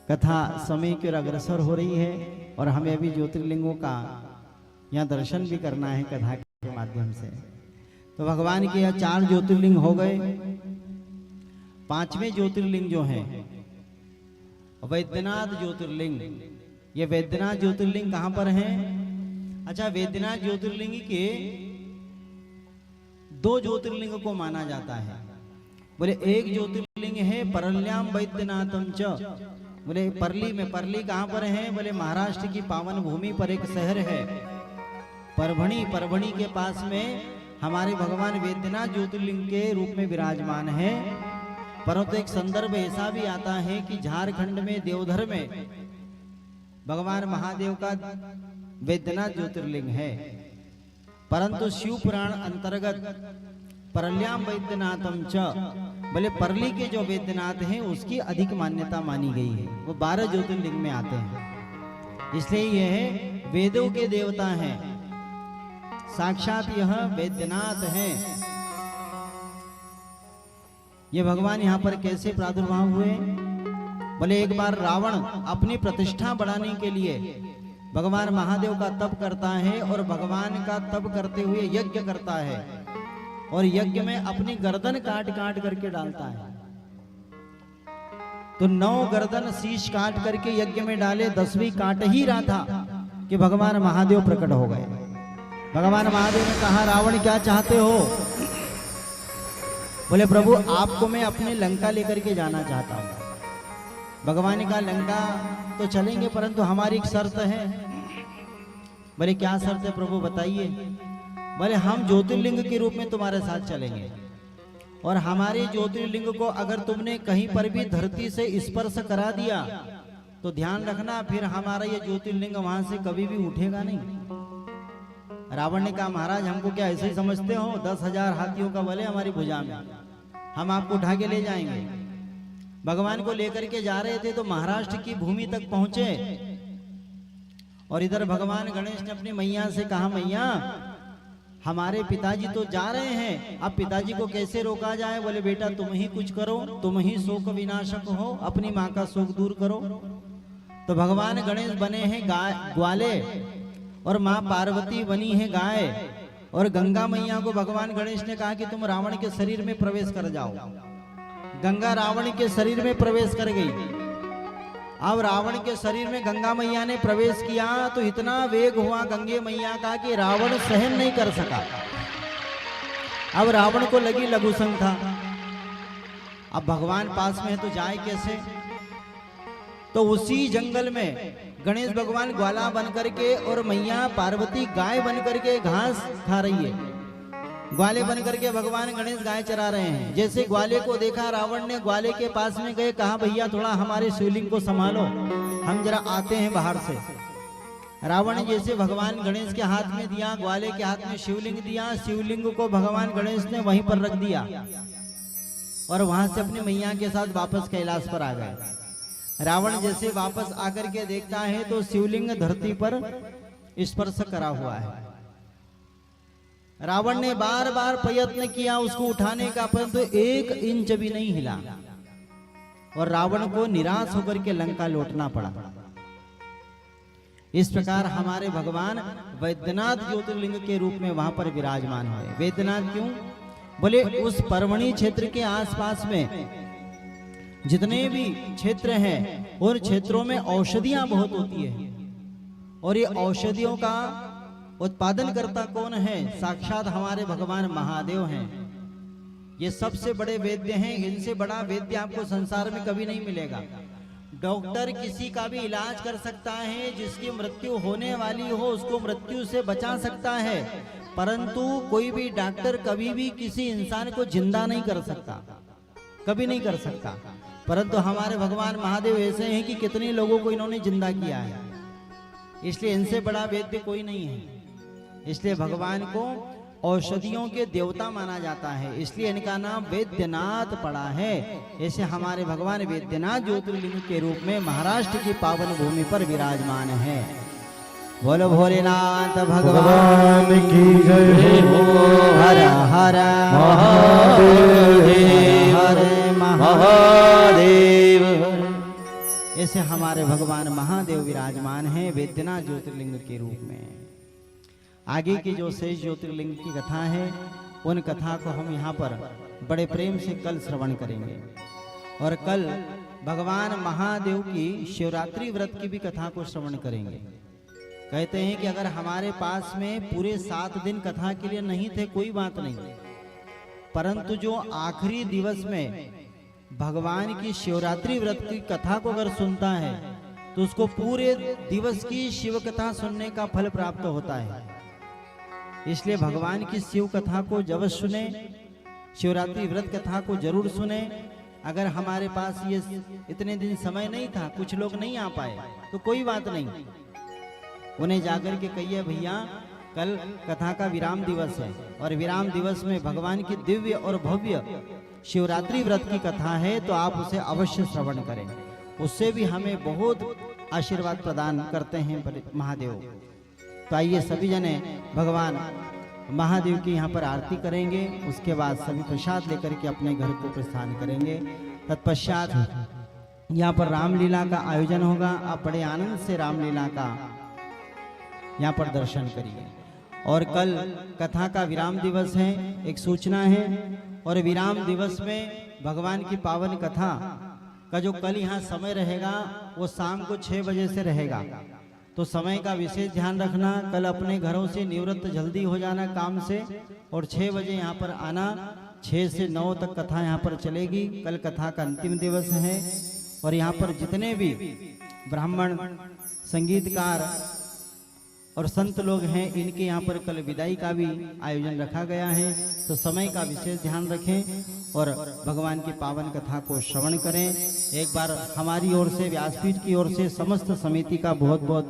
कथा समय की ओर अग्रसर हो रही है और हमें अभी ज्योतिर्लिंगों का यहाँ दर्शन भी करना है कथा के माध्यम से। तो भगवान के यहाँ 4 ज्योतिर्लिंग हो गए। 5वें ज्योतिर्लिंग जो है वैद्यनाथ ज्योतिर्लिंग। ये वैद्यनाथ ज्योतिर्लिंग कहाँ पर है? अच्छा, वैद्यनाथ ज्योतिर्लिंग के 2 ज्योतिर्लिंग को माना जाता है। बोले एक ज्योतिर्लिंग है परल्याम वैद्यनाथम च। बोले परली में, परली कहाँ पर है? बोले महाराष्ट्र की पावन भूमि पर एक शहर है परभणी। परभणी के पास में हमारे भगवान वैद्यनाथ ज्योतिर्लिंग के रूप में विराजमान है। परंतु एक संदर्भ ऐसा भी आता है कि झारखंड में देवधर में भगवान महादेव का वैद्यनाथ ज्योतिर्लिंग है, परंतु शिव पुराण अंतर्गत परल्याम वैद्यनाथम च, बोले परली के जो वैद्यनाथ हैं उसकी अधिक मान्यता मानी गई है। वो 12 ज्योतिर्लिंग में आते हैं, इसलिए यह वेदों के देवता हैं। साक्षात यह वैद्यनाथ हैं। ये भगवान यहाँ पर कैसे प्रादुर्भाव हुए? बोले एक बार रावण अपनी प्रतिष्ठा बढ़ाने के लिए भगवान महादेव का तप करता है और भगवान का तप करते हुए यज्ञ करता है और यज्ञ में अपनी गर्दन काट काट करके डालता है। तो 9 गर्दन शीश काट करके यज्ञ में डाले, 10वीं काट ही रहा था कि भगवान महादेव प्रकट हो गए। भगवान महादेव ने कहा, रावण क्या चाहते हो? बोले प्रभु आपको मैं अपने लंका लेकर के जाना चाहता हूँ। भगवान का लंका तो चलेंगे, परंतु हमारी एक शर्त है। बोले क्या शर्त है प्रभु बताइए? बोले हम ज्योतिर्लिंग के रूप में तुम्हारे साथ चलेंगे और हमारे ज्योतिर्लिंग को अगर तुमने कहीं पर भी धरती से स्पर्श करा दिया तो ध्यान रखना फिर हमारा ये ज्योतिर्लिंग वहां से कभी भी उठेगा नहीं। रावण ने कहा महाराज हमको क्या ऐसे ही समझते हो? 10,000 हाथियों का बल है हमारी भुजा में, हम आपको उठा के ले जाएंगे। भगवान को लेकर के जा रहे थे तो महाराष्ट्र की भूमि तक पहुंचे और इधर भगवान गणेश ने अपनी मैया से कहा, मैया हमारे पिताजी तो जा रहे हैं, अब पिताजी को कैसे रोका जाए? बोले बेटा तुम ही कुछ करो, तुम ही शोक विनाशक हो, अपनी माँ का शोक दूर करो। तो भगवान गणेश बने हैं ग्वाले और माँ पार्वती बनी है गाय, और गंगा मैया को भगवान गणेश ने कहा कि तुम रावण के शरीर में प्रवेश कर जाओ। गंगा रावण के शरीर में प्रवेश कर गई। अब रावण के शरीर में गंगा मैया ने प्रवेश किया तो इतना वेग हुआ गंगे मैया का कि रावण सहन नहीं कर सका। अब रावण को लगी लघु संख्या, अब भगवान पास में है तो जाए कैसे? तो उसी जंगल में गणेश भगवान ग्वाला बन करके और मैया पार्वती गाय बन करके घास खा रही है। ग्वाले बन करके भगवान गणेश गाय चरा रहे हैं। जैसे ग्वाले को देखा रावण ने ग्वाले के पास में गए, कहा भैया थोड़ा हमारे शिवलिंग को संभालो, हम जरा आते हैं बाहर से। रावण ने जैसे भगवान गणेश के हाथ में दिया, ग्वाले के हाथ में शिवलिंग दिया, शिवलिंग को भगवान गणेश ने वहीं पर रख दिया और वहां से अपनी मैया के साथ वापस कैलाश पर आ गए। रावण जैसे वापस आकर के देखता है तो शिवलिंग धरती पर स्पर्श करा हुआ है। रावण ने बार बार प्रयत्न किया उसको उठाने का, परंतु 1 इंच भी नहीं हिला और रावण को निराश होकर के लंका लौटना पड़ा। इस प्रकार हमारे भगवान वैद्यनाथ ज्योतिर्लिंग के रूप में वहां पर विराजमान हुए। वैद्यनाथ क्यों? बोले उस परभणी क्षेत्र के आसपास में जितने भी क्षेत्र हैं उन क्षेत्रों में औषधियां बहुत होती है और ये औषधियों का उत्पादन करता कौन है? साक्षात हमारे भगवान महादेव हैं। ये सबसे बड़े वैद्य हैं, इनसे बड़ा वैद्य आपको संसार में कभी नहीं मिलेगा। डॉक्टर किसी का भी इलाज कर सकता है, जिसकी मृत्यु होने वाली हो उसको मृत्यु से बचा सकता है, परंतु कोई भी डॉक्टर कभी भी किसी इंसान को जिंदा नहीं कर सकता, कभी नहीं कर सकता। परंतु हमारे भगवान महादेव ऐसे हैं कि कितने लोगों को इन्होंने जिंदा किया है, इसलिए इनसे बड़ा वैद्य कोई नहीं है। इसलिए भगवान को औषधियों के देवता माना जाता है, इसलिए इनका नाम वैद्यनाथ पड़ा है। ऐसे हमारे भगवान वैद्यनाथ ज्योतिर्लिंग के रूप में महाराष्ट्र की पावन भूमि पर विराजमान है। बोलो भोलेनाथ भगवान की जय हो। हर हर महादेव, हर महादेव। ऐसे हमारे भगवान महादेव विराजमान हैं वेद्यनाथ ज्योतिर्लिंग के रूप में। आगे की जो शेष ज्योतिर्लिंग की कथा है उन कथा को हम यहाँ पर बड़े प्रेम से कल श्रवण करेंगे। और कल भगवान महादेव की शिवरात्रि व्रत की भी कथा को श्रवण करेंगे। कहते हैं कि अगर हमारे पास में पूरे 7 दिन कथा के लिए नहीं थे कोई बात नहीं, परंतु जो आखिरी दिवस में भगवान की शिवरात्रि व्रत की कथा को अगर सुनता है तो उसको पूरे दिवस की शिव कथा सुनने का फल प्राप्त होता है। इसलिए भगवान की शिव कथा को जब सुने, शिवरात्रि व्रत कथा को जरूर सुने। अगर हमारे पास ये इतने दिन समय नहीं था, कुछ लोग नहीं आ पाए, तो कोई बात नहीं, उन्हें जाकर के कहिए भैया कल कथा का विराम दिवस है और विराम दिवस में भगवान की दिव्य और भव्य शिवरात्रि व्रत की कथा है, तो आप उसे अवश्य श्रवण करें। उससे भी हमें बहुत आशीर्वाद प्रदान करते हैं महादेव। तो आइए सभी जने भगवान महादेव की यहाँ पर आरती करेंगे। उसके बाद सभी प्रसाद लेकर के अपने घर को प्रस्थान करेंगे। तत्पश्चात यहाँ पर रामलीला का आयोजन होगा। आप बड़े आनंद से रामलीला का यहाँ पर दर्शन करिए। और कल कथा का विराम दिवस है, एक सूचना है। और विराम दिवस में भगवान की पावन कथा का जो कल यहाँ समय रहेगा वो शाम को 6 बजे से रहेगा। तो समय का विशेष ध्यान रखना। कल अपने घरों से निवृत्त जल्दी हो जाना काम से और 6 बजे यहाँ पर आना। 6 से 9 तक कथा यहाँ पर चलेगी। कल कथा का अंतिम दिवस है और यहाँ पर जितने भी ब्राह्मण, संगीतकार और संत लोग हैं, इनके यहाँ पर कल विदाई का भी आयोजन रखा गया है। तो समय का विशेष ध्यान रखें और भगवान की पावन कथा को श्रवण करें। एक बार हमारी ओर से, व्यासपीठ की ओर से समस्त समिति का बहुत बहुत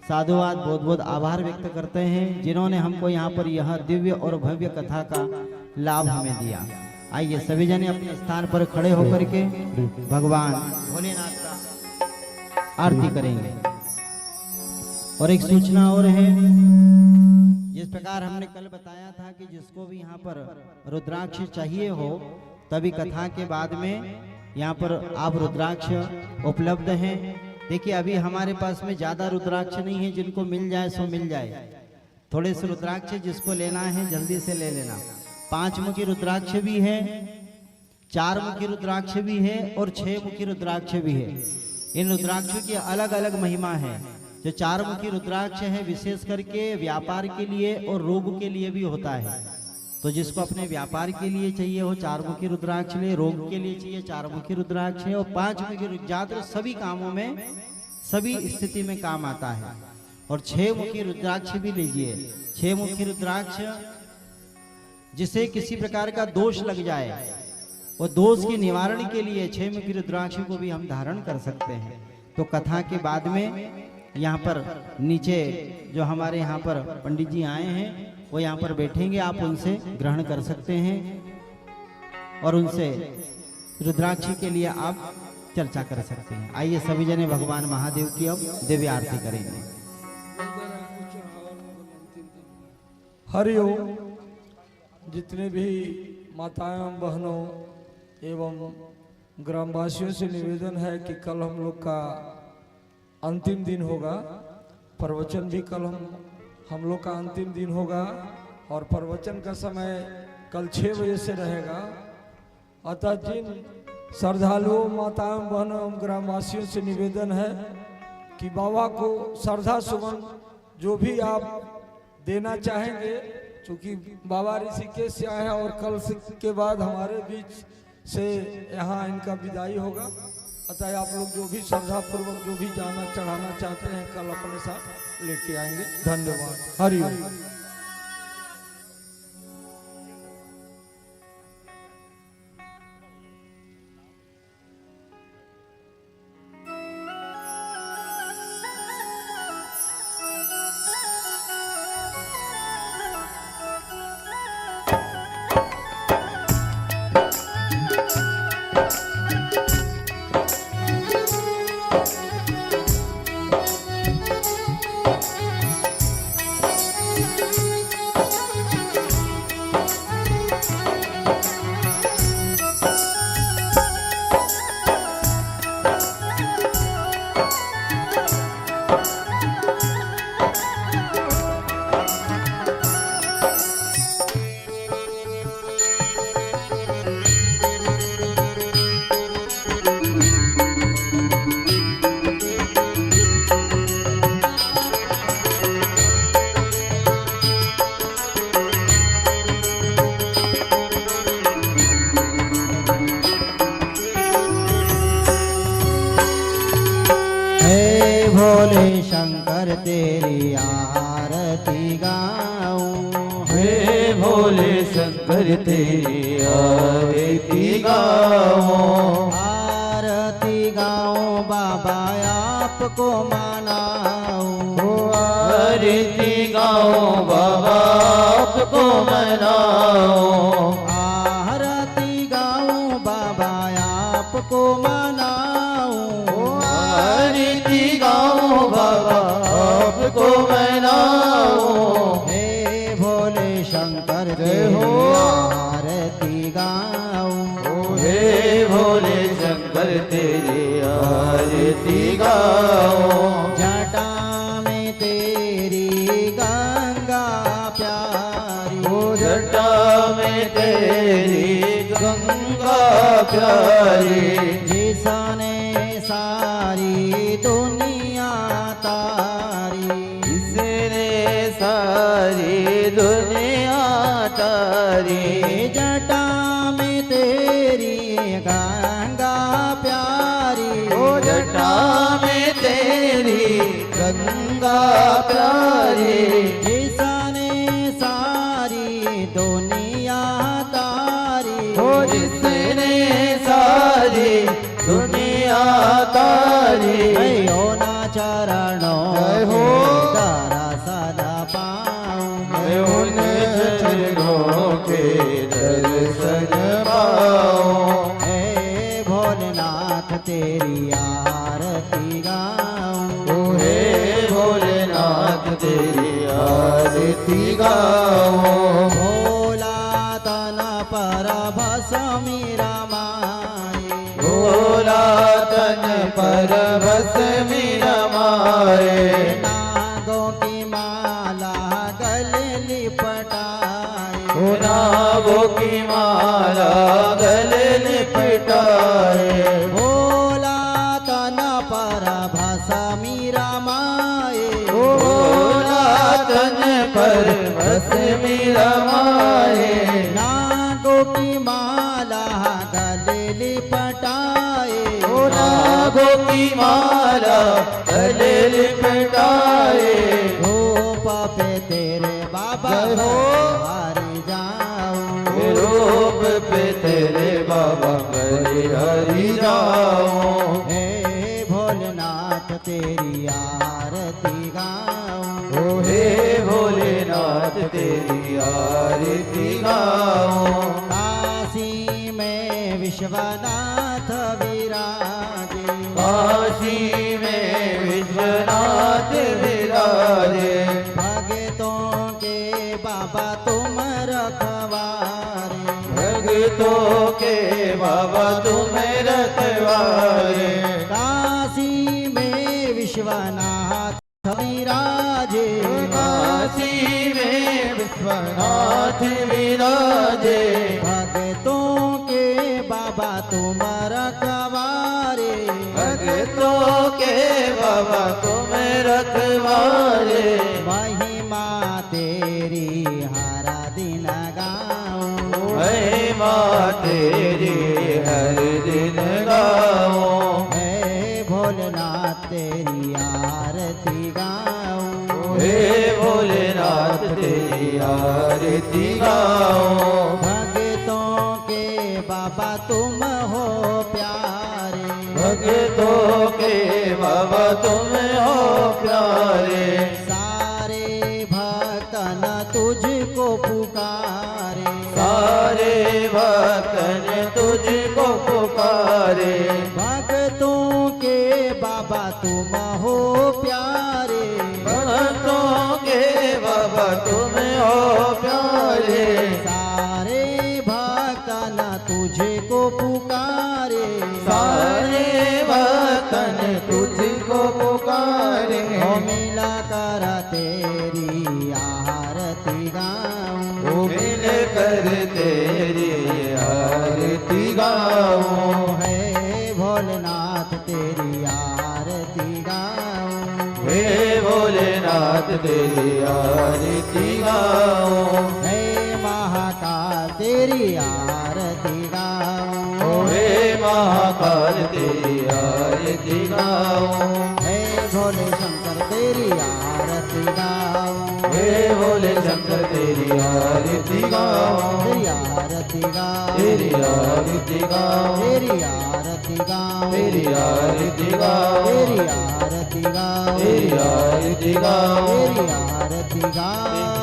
साधुवाद, बहुत बहुत आभार व्यक्त करते हैं, जिन्होंने हमको यहाँ पर यह दिव्य और भव्य कथा का लाभ हमें दिया। आइए सभी जने अपने स्थान पर खड़े होकर के भगवान भोलेनाथ का आरती करेंगे। और एक सूचना और है, जिस प्रकार हमने कल बताया था कि जिसको भी यहाँ पर रुद्राक्ष चाहिए हो तभी कथा के बाद में यहाँ पर आप रुद्राक्ष उपलब्ध हैं। देखिए अभी हमारे पास में ज्यादा रुद्राक्ष नहीं है, जिनको मिल जाए सो मिल जाए। थोड़े से रुद्राक्ष जिसको लेना है जल्दी से ले लेना। 5 मुखी रुद्राक्ष भी है, 4 मुखी रुद्राक्ष भी है और 6 मुखी रुद्राक्ष भी है। इन रुद्राक्षों की अलग अलग महिमा है। जो 4 मुखी रुद्राक्ष है विशेष करके व्यापार के लिए और रोग के लिए भी होता है। तो जिसको अपने व्यापार के लिए चाहिए हो 4 मुखी रुद्राक्ष ले, रोग के लिए चाहिए 4 मुखी रुद्राक्ष है। और 5 मुखी रुद्राक्ष सभी कामों में, सभी स्थिति में काम आता है। और 6 मुखी रुद्राक्ष भी लीजिए। 6 मुखी रुद्राक्ष जिसे किसी प्रकार का दोष लग जाए, वो दोष के निवारण के लिए 6 मुखी रुद्राक्ष को भी हम धारण कर सकते हैं। तो कथा के बाद में यहाँ पर नीचे जो हमारे यहाँ पर पंडित जी आए हैं वो यहाँ पर बैठेंगे, आप उनसे ग्रहण कर सकते हैं और उनसे रुद्राक्षी के लिए आप चर्चा कर सकते हैं। आइए सभी जने भगवान महादेव की अब दिव्य आरती करेंगे। हरिओम। जितने भी माताओं, बहनों एवं ग्रामवासियों से निवेदन है कि कल हम लोग का अंतिम दिन होगा। प्रवचन भी कल हम लोग का अंतिम दिन होगा और प्रवचन का समय कल 6 बजे से रहेगा। अतः जिन श्रद्धालुओं, माताओं, बहनों, ग्रामवासियों से निवेदन है कि बाबा को श्रद्धा सुमन जो भी आप देना चाहेंगे, क्योंकि बाबा ऋषिकेश से आए हैं और कल के बाद हमारे बीच से यहाँ इनका विदाई होगा। अतः आप लोग जो भी श्रद्धा पूर्वक जो भी जाना चढ़ाना चाहते हैं कल अपने साथ लेके आएंगे। धन्यवाद। हरिओम। भोले शंकर तेरी आरती गाऊं, हे भोले शंकर तेरी आरती गाऊं, आरती गाऊं बाबा आपको मनाऊं, आरती गाऊं बाबा आपको मनाऊं, आरती गाऊं बाबा आपको मनाऊं, आरती गाऊं बाबा आपको मनाऊं, हे भोले शंकर तेरी आरती गाऊं, हे भोले शंकर तेरी आरती गाऊं, जटा में तेरी गंगा प्यारी, जटा में तेरी गंगा प्यारी, जिसने सारी दुनिया तारी, जिसने सारी दुनिया तारी, जटा में तेरी गंगा प्यारी, जटा में तेरी गंगा प्यारी, जिसने सारी दुनिया तारी, जिसने सारी दुनिया तारी, हो ना चरणों जय हो। तारा सदा पाऊं, उन चरणों के दर्शन पाऊं, हे भोलेनाथ तेरी आरती गाऊं, हे भोलेनाथ तेरी आरती गाऊं, भोला तन पर भस्मीरा माए, भोला तन पर बस मेरा माए, नागों की माला गले लिपटाए, नागों की माला गले लिपटाए, भोला तन पर भस्मीरा माए, भोला तन पर बस मेरा माए, नागों की माला गले लिपटाए, नागों की माला गले लिपटाए, धूप पे तेरे बाबा जय हो। हारी जाऊं, रूप पे तेरे बाबा हरि हरि जाऊं, हे भोलेनाथ तेरी आरती गाऊं, हे भोलेनाथ तेरी आरती गाऊं, काशी में विश्वनाथ विराजे, काशी में विश्वनाथ विराजे, भगतों के बाबा तुम रखवारे, भक्तों के बाबा तुम्हें रखवारे, काशी में विश्वनाथ विराजे, काशी में विश्वनाथ विराजे, भगतों के बाबा तुम रखवारे, भक्तों के बाबा तुम्हें रखवारे, महिमा तेरी हर दिन गाऊं, महिमा तेरी हर दिन गाऊं, हे भोलेनाथ तेरी आरती गाऊं, हे भोलेनाथ तेरी आरती गाऊं, भगतों के बाबा तुम हो प्यारे, भक्तों के बाबा तुम हो प्यारे, सारे भक्तन तुझको पुकारे, सारे भक्तन तुझको पुकारे, भक्तों के बाबा तुम हो प्यारे, भक्तों के बाबा तुम हो प्यारे, सारे भक्तन तुझको पुकारे, सारे भक्तन तुझको पुकारे, हो मिला कर तेरी आरती गाऊं, ओ मिल कर तेरी आरती गाऊं, हे भोलेनाथ तेरी आरती गाऊं, हे भोलेनाथ तेरी आरती गाऊं, हे महाकाल तेरी आरती गाऊं, ओ हे महाकाल तेरी आरती गाऊं, हे भोले शंकर तेरी आरती गाऊं, हे भोले शंकर तेरी आरती गाऊं, तेरी आरती गाऊं, तेरी आरती गाऊं, तेरी आरती गाऊं, तेरी आरती गाऊं, तेरी आरती गाऊं, तेरी आरती गाऊं, तेरी आरती गाऊं।